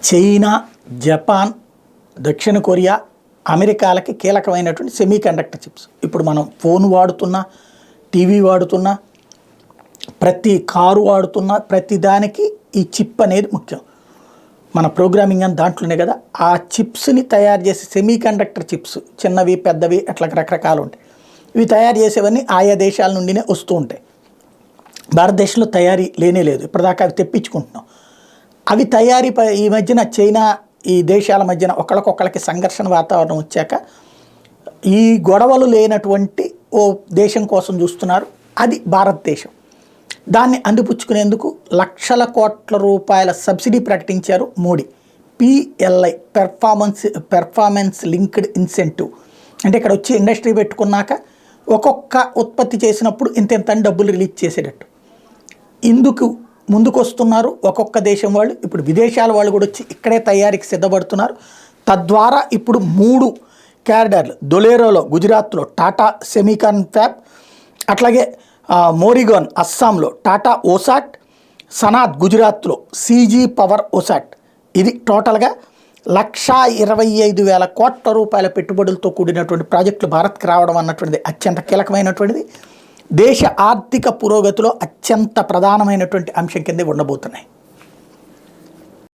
China, Japan, దక్షిణ Korea, అమెరికాలకి కీలకమైనటువంటి semi conductor chips. ఇప్పుడు మనం ఫోన్ వాడుతున్నా, టీవీ వాడుతున్నా, ప్రతి కారు వాడుతున్నా, ప్రతి దానికి ఈ చిప్ అనేది ముఖ్యం. మన ప్రోగ్రామింగ్ అని దాంట్లోనే కదా. ఆ చిప్స్ని తయారు చేసే సెమీ కండక్టర్ చిప్స్ చిన్నవి, పెద్దవి అట్లా రకరకాలు ఉంటాయి. ఇవి తయారు చేసేవన్నీ ఆయా దేశాల నుండినే వస్తూ ఉంటాయి. భారతదేశంలో తయారీ లేనే లేదు. ఇప్పటిదాకా అవి తెప్పించుకుంటున్నాం. అవి తయారీ ఈ మధ్యన చైనా ఈ దేశాల మధ్యన ఒకళ్ళకొకళ్ళకి సంఘర్షణ వాతావరణం వచ్చాక ఈ గొడవలు లేనటువంటి ఓ దేశం కోసం చూస్తున్నారు. అది భారతదేశం. దాన్ని అందిపుచ్చుకునేందుకు లక్షల కోట్ల రూపాయల సబ్సిడీ ప్రకటించారు Modi. PLI performance linked incentive అంటే ఇక్కడ వచ్చి ఇండస్ట్రీ పెట్టుకున్నాక ఒక్కొక్క ఉత్పత్తి చేసినప్పుడు ఇంత డబ్బులు రిలీజ్ చేసేటట్టు ఇందుకు ముందుకు వస్తున్నారు ఒక్కొక్క దేశం వాళ్ళు. ఇప్పుడు విదేశాల వాళ్ళు కూడా వచ్చి ఇక్కడే తయారీకి సిద్ధపడుతున్నారు. తద్వారా ఇప్పుడు 3 క్యారిడార్లు ధొలేరోలో గుజరాత్లో టాటా సెమీకాన్ ఫ్యాబ్, అట్లాగే మోరిగాన్ అస్సాంలో టాటా ఓసాట్, సనాత్ గుజరాత్లో CG పవర్ ఓసాట్. ఇది టోటల్గా 1,25,000 కోట్ల రూపాయల పెట్టుబడులతో కూడినటువంటి ప్రాజెక్టులు భారత్కి రావడం అన్నటువంటిది అత్యంత కీలకమైనటువంటిది. దేశ ఆర్థిక పురోగతిలో అత్యంత ప్రధానమైనటువంటి అంశం కింద ఉండబోతున్నాయి.